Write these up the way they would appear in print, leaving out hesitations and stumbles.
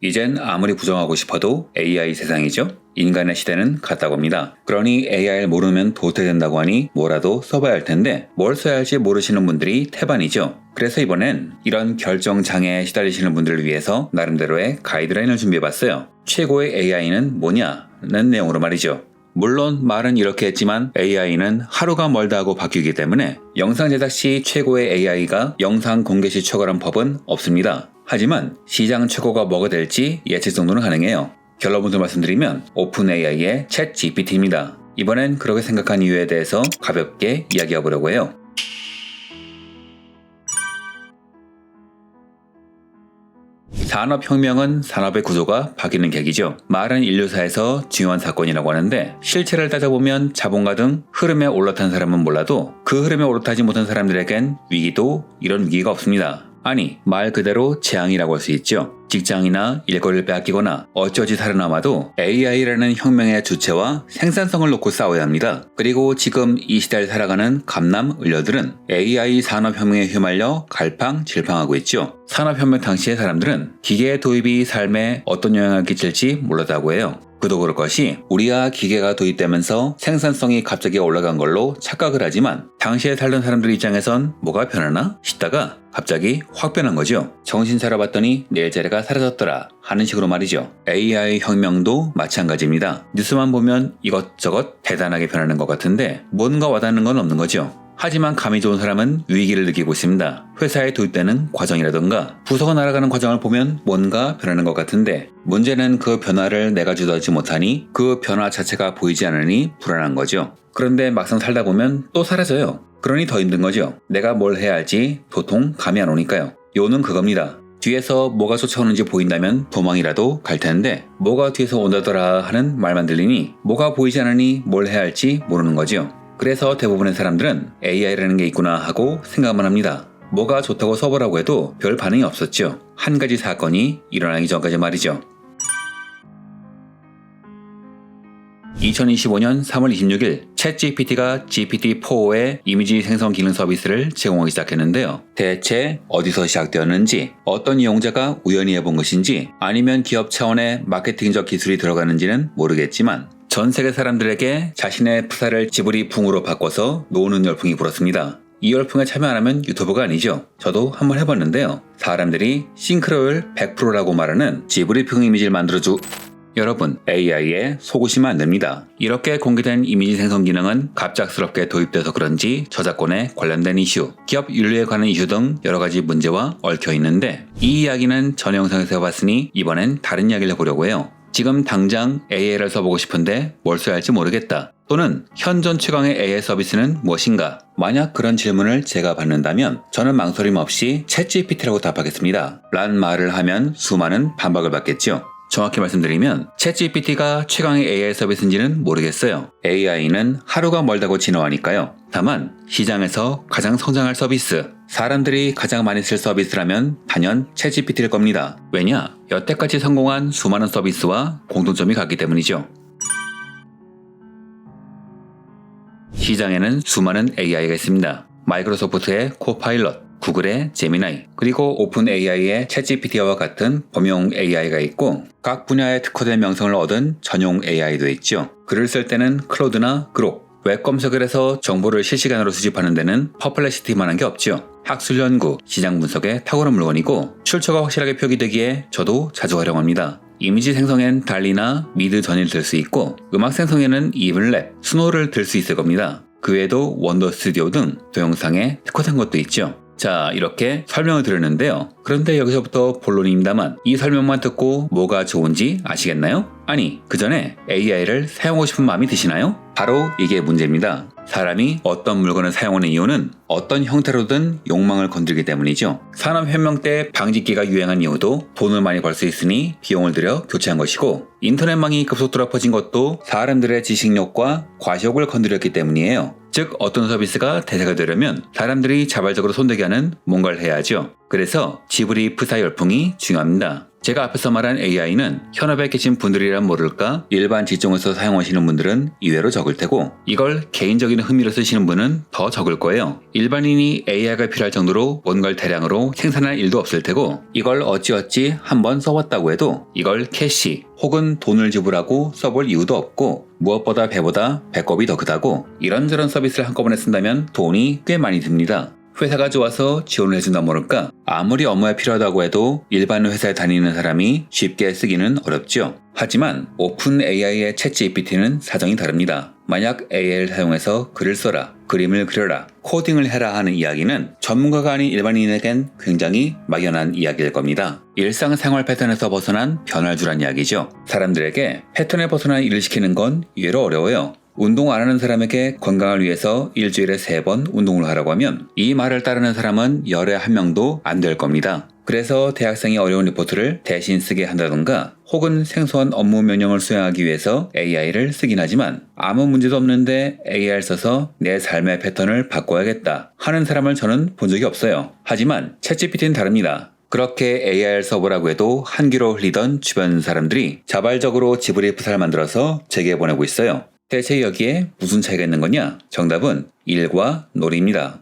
이젠 아무리 부정하고 싶어도 AI 세상이죠. 인간의 시대는 갔다고 합니다. 그러니 AI를 모르면 도태된다고 하니 뭐라도 써봐야 할 텐데 뭘 써야 할지 모르시는 분들이 태반이죠. 그래서 이번엔 이런 결정장애에 시달리시는 분들을 위해서 나름대로의 가이드라인을 준비해봤어요. 최고의 AI는 뭐냐는 내용으로 말이죠. 물론 말은 이렇게 했지만 AI는 하루가 멀다 하고 바뀌기 때문에 영상 제작 시 최고의 AI가 영상 공개 시 최고란 법은 없습니다. 하지만 시장 최고가 뭐가 될지 예측 정도는 가능해요. 결론부터 말씀드리면 오픈AI의 챗GPT입니다. 이번엔 그렇게 생각한 이유에 대해서 가볍게 이야기해보려고 해요. 산업혁명은 산업의 구조가 바뀌는 계기죠. 말은 인류사에서 중요한 사건이라고 하는데 실체를 따져보면 자본가 등 흐름에 올라탄 사람은 몰라도 그 흐름에 올라타지 못한 사람들에겐 위기도 이런 위기가 없습니다. 아니, 말 그대로 재앙이라고 할 수 있죠. 직장이나 일거리를 빼앗기거나 어쩌지 살아남아도 AI라는 혁명의 주체와 생산성을 놓고 싸워야 합니다. 그리고 지금 이 시대를 살아가는 감남 을려들은 AI 산업혁명에 휘말려 갈팡질팡하고 있죠. 산업혁명 당시의 사람들은 기계의 도입이 삶에 어떤 영향을 끼칠지 몰랐다고 해요. 그도 그럴 것이 우리가 기계가 도입되면서 생산성이 갑자기 올라간 걸로 착각을 하지만 당시에 살던 사람들 입장에선 뭐가 변하나 싶다가 갑자기 확 변한 거죠. 정신 차려봤더니 내 일자리가 사라졌더라 하는 식으로 말이죠. AI 혁명도 마찬가지입니다. 뉴스만 보면 이것저것 대단하게 변하는 것 같은데 뭔가 와닿는 건 없는 거죠. 하지만 감이 좋은 사람은 위기를 느끼고 있습니다. 회사에 도입되는 과정이라던가 부서가 날아가는 과정을 보면 뭔가 변하는 것 같은데 문제는 그 변화를 내가 주도하지 못하니 그 변화 자체가 보이지 않으니 불안한 거죠. 그런데 막상 살다 보면 또 사라져요. 그러니 더 힘든 거죠. 내가 뭘 해야 할지 도통 감이 안 오니까요. 요는 그겁니다. 뒤에서 뭐가 쫓아오는지 보인다면 도망이라도 갈 텐데 뭐가 뒤에서 온다더라 하는 말만 들리니 뭐가 보이지 않으니 뭘 해야 할지 모르는 거죠. 그래서 대부분의 사람들은 AI라는 게 있구나 하고 생각만 합니다. 뭐가 좋다고 써보라고 해도 별 반응이 없었죠. 한 가지 사건이 일어나기 전까지 말이죠. 2025년 3월 26일 챗GPT가 GPT-4의 이미지 생성 기능 서비스를 제공하기 시작했는데요. 대체 어디서 시작되었는지, 어떤 이용자가 우연히 해본 것인지, 아니면 기업 차원의 마케팅적 기술이 들어가는지는 모르겠지만 전 세계 사람들에게 자신의 프사를 지브리풍으로 바꿔서 노는 열풍이 불었습니다. 이 열풍에 참여 안 하면 유튜버가 아니죠. 저도 한번 해봤는데요. 사람들이 싱크로율 100%라고 말하는 지브리풍 이미지를 만들어주... 여러분, AI에 속으시면 안 됩니다. 이렇게 공개된 이미지 생성 기능은 갑작스럽게 도입돼서 그런지 저작권에 관련된 이슈, 기업 윤리에 관한 이슈 등 여러가지 문제와 얽혀 있는데 이 이야기는 전 영상에서 해봤으니 이번엔 다른 이야기를 해보려고 해요. 지금 당장 AI를 써보고 싶은데 뭘 써야 할지 모르겠다. 또는 현존 최강의 AI 서비스는 무엇인가? 만약 그런 질문을 제가 받는다면 저는 망설임 없이 챗GPT라고 답하겠습니다. 란 말을 하면 수많은 반박을 받겠죠. 정확히 말씀드리면 챗GPT가 최강의 AI 서비스인지는 모르겠어요. AI는 하루가 멀다고 진화하니까요. 다만 시장에서 가장 성장할 서비스, 사람들이 가장 많이 쓸 서비스라면 단연 챗GPT일 겁니다. 왜냐? 여태까지 성공한 수많은 서비스와 공통점이 같기 때문이죠. 시장에는 수많은 AI가 있습니다. 마이크로소프트의 코파일럿, 구글의 제미나이, 그리고 오픈AI의 챗GPT와 같은 범용 AI가 있고 각 분야에 특화된 명성을 얻은 전용 AI도 있죠. 글을 쓸 때는 클로드나 그록, 웹 검색을 해서 정보를 실시간으로 수집하는 데는 퍼플렉시티만한 게 없죠. 학술 연구, 시장 분석에 탁월한 물건이고 출처가 확실하게 표기되기에 저도 자주 활용합니다. 이미지 생성엔 달리나 미드 전이를 들 수 있고 음악 생성에는 이블랩, 스노우를 들 수 있을 겁니다. 그 외에도 원더 스튜디오 등 동영상에 특화된 것도 있죠. 자, 이렇게 설명을 드렸는데요. 그런데 여기서부터 본론입니다만 이 설명만 듣고 뭐가 좋은지 아시겠나요? 아니, 그 전에 AI를 사용하고 싶은 마음이 드시나요? 바로 이게 문제입니다. 사람이 어떤 물건을 사용하는 이유는 어떤 형태로든 욕망을 건들기 때문이죠. 산업혁명 때 방직기가 유행한 이유도 돈을 많이 벌 수 있으니 비용을 들여 교체한 것이고 인터넷망이 급속도로 퍼진 것도 사람들의 지식욕과 과시욕을 건드렸기 때문이에요. 즉 어떤 서비스가 대세가 되려면 사람들이 자발적으로 손대게 하는 뭔가를 해야 하죠. 그래서 지브리 프사 열풍이 중요합니다. 제가 앞에서 말한 AI는 현업에 계신 분들이란 모를까 일반 직종에서 사용하시는 분들은 이외로 적을 테고 이걸 개인적인 흥미로 쓰시는 분은 더 적을 거예요. 일반인이 AI가 필요할 정도로 뭔가를 대량으로 생산할 일도 없을 테고 이걸 어찌어찌 한번 써봤다고 해도 이걸 캐시 혹은 돈을 지불하고 써볼 이유도 없고 무엇보다 배보다 배꼽이 더 크다고 이런저런 서비스를 한꺼번에 쓴다면 돈이 꽤 많이 듭니다. 회사가 좋아서 지원을 해준다 모를까 아무리 업무에 필요하다고 해도 일반 회사에 다니는 사람이 쉽게 쓰기는 어렵죠. 하지만 오픈 AI의 챗GPT는 사정이 다릅니다. 만약 AI를 사용해서 글을 써라, 그림을 그려라, 코딩을 해라 하는 이야기는 전문가가 아닌 일반인에겐 굉장히 막연한 이야기일 겁니다. 일상생활 패턴에서 벗어난 변화주란 이야기죠. 사람들에게 패턴에 벗어난 일을 시키는 건 이해로 어려워요. 운동 안 하는 사람에게 건강을 위해서 일주일에 3번 운동을 하라고 하면 이 말을 따르는 사람은 열에 한 명도 안 될 겁니다. 그래서 대학생이 어려운 리포트를 대신 쓰게 한다던가 혹은 생소한 업무 명령을 수행하기 위해서 AI를 쓰긴 하지만 아무 문제도 없는데 AI를 써서 내 삶의 패턴을 바꿔야겠다 하는 사람을 저는 본 적이 없어요. 하지만 챗GPT는 다릅니다. 그렇게 AI를 써보라고 해도 한귀로 흘리던 주변 사람들이 자발적으로 지브리 프사를 만들어서 제게 보내고 있어요. 대체 여기에 무슨 차이가 있는 거냐? 정답은 일과 놀이입니다.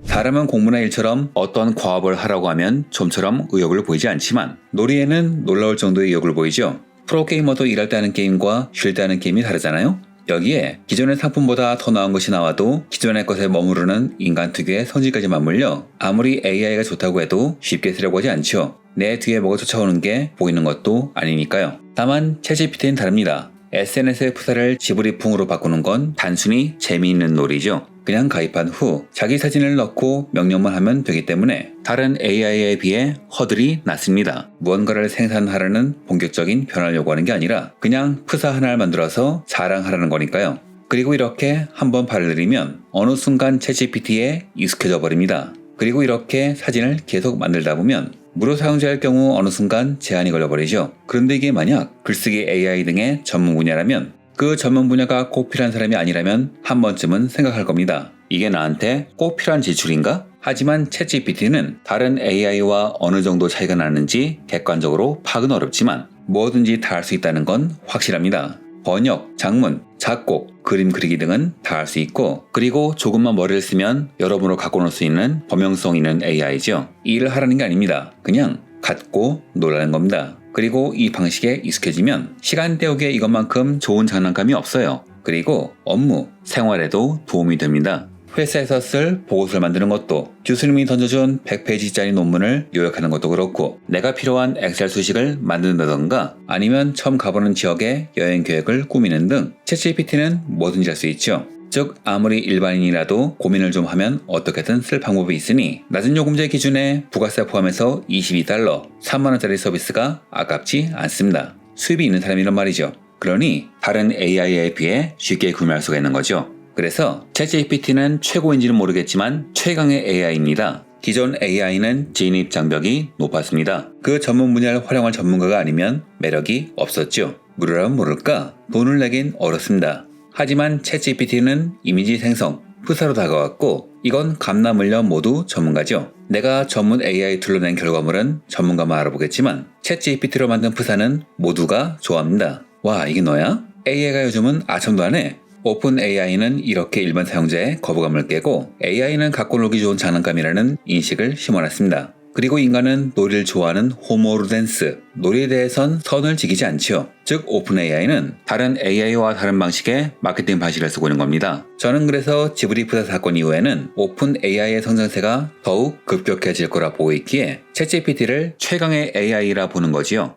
사람은 공부나 일처럼 어떤 과업을 하라고 하면 좀처럼 의욕을 보이지 않지만 놀이에는 놀라울 정도의 의욕을 보이죠. 프로게이머도 일할 때 하는 게임과 쉴 때 하는 게임이 다르잖아요. 여기에 기존의 상품보다 더 나은 것이 나와도 기존의 것에 머무르는 인간 특유의 성질까지 맞물려 아무리 AI가 좋다고 해도 쉽게 쓰려고 하지 않죠. 내 뒤에 뭐가 쫓아오는 게 보이는 것도 아니니까요. 다만 챗GPT는 다릅니다. SNS의 프사를 지브리풍으로 바꾸는 건 단순히 재미있는 놀이죠. 그냥 가입한 후 자기 사진을 넣고 명령만 하면 되기 때문에 다른 AI에 비해 허들이 낮습니다. 무언가를 생산하라는 본격적인 변화를 요구하는 게 아니라 그냥 프사 하나를 만들어서 자랑하라는 거니까요. 그리고 이렇게 한번 발을 들이면 어느 순간 챗GPT에 익숙해져 버립니다. 그리고 이렇게 사진을 계속 만들다 보면 무료 사용자일 경우 어느 순간 제한이 걸려버리죠. 그런데 이게 만약 글쓰기 AI 등의 전문 분야라면 그 전문 분야가 꼭 필요한 사람이 아니라면 한 번쯤은 생각할 겁니다. 이게 나한테 꼭 필요한 지출인가? 하지만 챗GPT는 다른 AI와 어느 정도 차이가 나는지 객관적으로 파악은 어렵지만 뭐든지 다 할 수 있다는 건 확실합니다. 번역, 작문, 작곡, 그림 그리기 등은 다 할 수 있고 그리고 조금만 머리를 쓰면 여러분으로 갖고 놀 수 있는 범용성 있는 AI죠. 이 일을 하라는 게 아닙니다. 그냥 갖고 놀라는 겁니다. 그리고 이 방식에 익숙해지면 시간 때우기에 이것만큼 좋은 장난감이 없어요. 그리고 업무, 생활에도 도움이 됩니다. 회사에서 쓸 보고서를 만드는 것도 교수님이 던져준 100페이지짜리 논문을 요약하는 것도 그렇고 내가 필요한 엑셀 수식을 만든다던가 아니면 처음 가보는 지역의 여행 계획을 꾸미는 등 챗GPT는 뭐든지 할 수 있죠. 즉 아무리 일반인이라도 고민을 좀 하면 어떻게든 쓸 방법이 있으니 낮은 요금제 기준에 부가세 포함해서 $22, 3만원짜리 서비스가 아깝지 않습니다. 수입이 있는 사람이란 말이죠. 그러니 다른 AI에 비해 쉽게 구매할 수가 있는 거죠. 그래서 챗GPT는 최고인지는 모르겠지만 최강의 AI입니다. 기존 AI는 진입 장벽이 높았습니다. 그 전문 분야를 활용할 전문가가 아니면 매력이 없었죠. 무료라면 모를까 돈을 내긴 어렵습니다. 하지만 챗GPT는 이미지 생성, 프사로 다가왔고 이건 감나 물려 모두 전문가죠. 내가 전문 AI 툴로 낸 결과물은 전문가만 알아보겠지만 챗GPT로 만든 프사는 모두가 좋아합니다. 와 이게 너야? AI가 요즘은 아첨도 안 해. 오픈 AI는 이렇게 일반 사용자의 거부감을 깨고 AI는 갖고 놀기 좋은 장난감이라는 인식을 심어놨습니다. 그리고 인간은 놀이를 좋아하는 호모루덴스, 놀이에 대해선 선을 지키지 않죠. 즉 오픈 AI는 다른 AI와 다른 방식의 마케팅 방식을 쓰고 있는 겁니다. 저는 그래서 지브리 프사 사건 이후에는 오픈 AI의 성장세가 더욱 급격해질 거라 보고 있기에 챗GPT를 최강의 AI라 보는 거지요.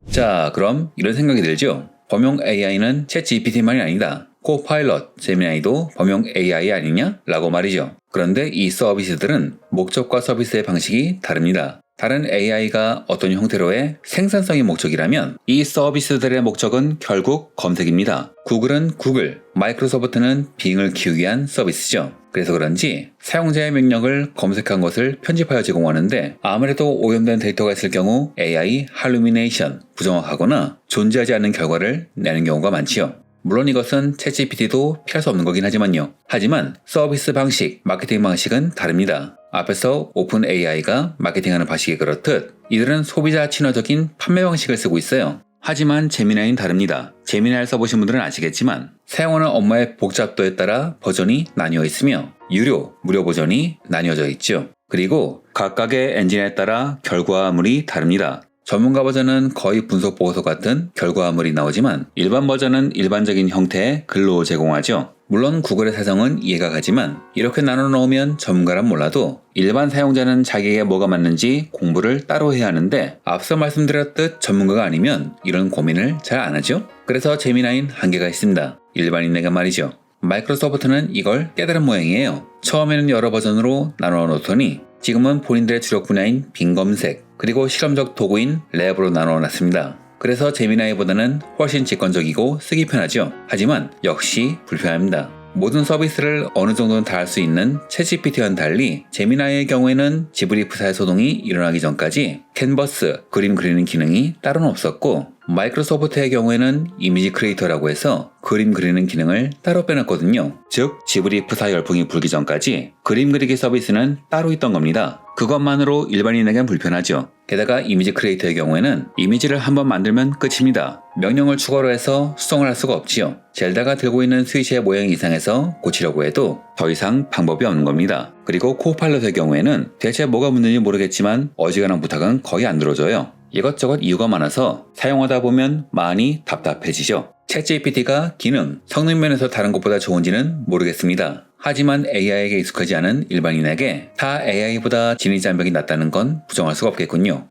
자, 그럼 이런 생각이 들죠? 범용 AI는 챗GPT만이 아니다. 코파일럿, 제미나이도 범용 AI 아니냐? 라고 말이죠. 그런데 이 서비스들은 목적과 서비스의 방식이 다릅니다. 다른 AI가 어떤 형태로의 생산성이 목적이라면 이 서비스들의 목적은 결국 검색입니다. 구글은 구글, 마이크로소프트는 빙을 키우기 위한 서비스죠. 그래서 그런지 사용자의 명령을 검색한 것을 편집하여 제공하는데 아무래도 오염된 데이터가 있을 경우 AI 할루미네이션, 부정확하거나 존재하지 않는 결과를 내는 경우가 많지요. 물론 이것은 챗GPT도 피할 수 없는 거긴 하지만요. 하지만 서비스 방식, 마케팅 방식은 다릅니다. 앞에서 오픈 AI가 마케팅하는 방식이 그렇듯 이들은 소비자 친화적인 판매 방식을 쓰고 있어요. 하지만 제미나이는 다릅니다. 제미나이를 써보신 분들은 아시겠지만 사용하는 업무의 복잡도에 따라 버전이 나뉘어 있으며 유료, 무료 버전이 나뉘어져 있죠. 그리고 각각의 엔진에 따라 결과물이 다릅니다. 전문가 버전은 거의 분석 보고서 같은 결과물이 나오지만 일반 버전은 일반적인 형태의 글로 제공하죠. 물론 구글의 사정은 이해가 가지만 이렇게 나눠 놓으면 전문가란 몰라도 일반 사용자는 자기에게 뭐가 맞는지 공부를 따로 해야 하는데 앞서 말씀드렸듯 전문가가 아니면 이런 고민을 잘 안 하죠. 그래서 제미나이는 한계가 있습니다. 일반인에게 말이죠. 마이크로소프트는 이걸 깨달은 모양이에요. 처음에는 여러 버전으로 나눠 놓더니 지금은 본인들의 주력 분야인 빈 검색 그리고 실험적 도구인 랩으로 나눠 놨습니다. 그래서 제미나이보다는 훨씬 직관적이고 쓰기 편하죠. 하지만 역시 불편합니다. 모든 서비스를 어느 정도는 다 할 수 있는 챗GPT와는 달리 제미나이의 경우에는 지브리프사의 소동이 일어나기 전까지 캔버스, 그림 그리는 기능이 따로는 없었고 마이크로소프트의 경우에는 이미지 크리에이터라고 해서 그림 그리는 기능을 따로 빼놨거든요. 즉 지브리프사 열풍이 불기 전까지 그림 그리기 서비스는 따로 있던 겁니다. 그것만으로 일반인에겐 불편하죠. 게다가 이미지 크리에이터의 경우에는 이미지를 한번 만들면 끝입니다. 명령을 추가로 해서 수정을 할 수가 없지요. 젤다가 들고 있는 스위치의 모양이 이상해서 고치려고 해도 더 이상 방법이 없는 겁니다. 그리고 코파일럿의 경우에는 대체 뭐가 문제인지 모르겠지만 어지간한 부탁은 거의 안 들어줘요. 이것저것 이유가 많아서 사용하다 보면 많이 답답해지죠. 챗GPT가 기능, 성능 면에서 다른 것보다 좋은지는 모르겠습니다. 하지만 AI에게 익숙하지 않은 일반인에게 다 AI보다 진입장벽이 낮다는 건 부정할 수가 없겠군요.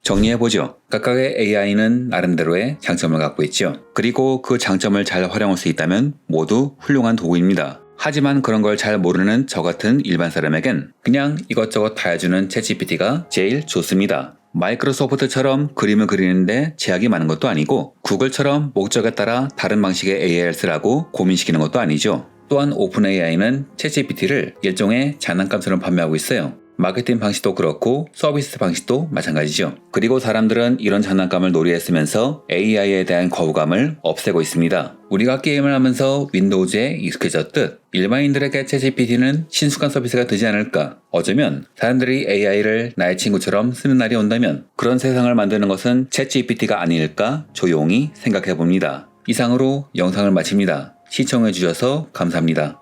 정리해보죠. 각각의 AI는 나름대로의 장점을 갖고 있죠. 그리고 그 장점을 잘 활용할 수 있다면 모두 훌륭한 도구입니다. 하지만 그런 걸 잘 모르는 저 같은 일반 사람에겐 그냥 이것저것 다 해주는 챗GPT가 제일 좋습니다. 마이크로소프트처럼 그림을 그리는데 제약이 많은 것도 아니고 구글처럼 목적에 따라 다른 방식의 AI를 쓰라고 고민시키는 것도 아니죠. 또한 오픈 AI는 챗GPT를 일종의 장난감처럼 판매하고 있어요. 마케팅 방식도 그렇고 서비스 방식도 마찬가지죠. 그리고 사람들은 이런 장난감을 놀이에 쓰면서 AI에 대한 거부감을 없애고 있습니다. 우리가 게임을 하면서 윈도우즈에 익숙해졌듯 일반인들에게 챗GPT는 친숙한 서비스가 되지 않을까. 어쩌면 사람들이 AI를 나의 친구처럼 쓰는 날이 온다면 그런 세상을 만드는 것은 챗GPT가 아닐까 조용히 생각해봅니다. 이상으로 영상을 마칩니다. 시청해주셔서 감사합니다.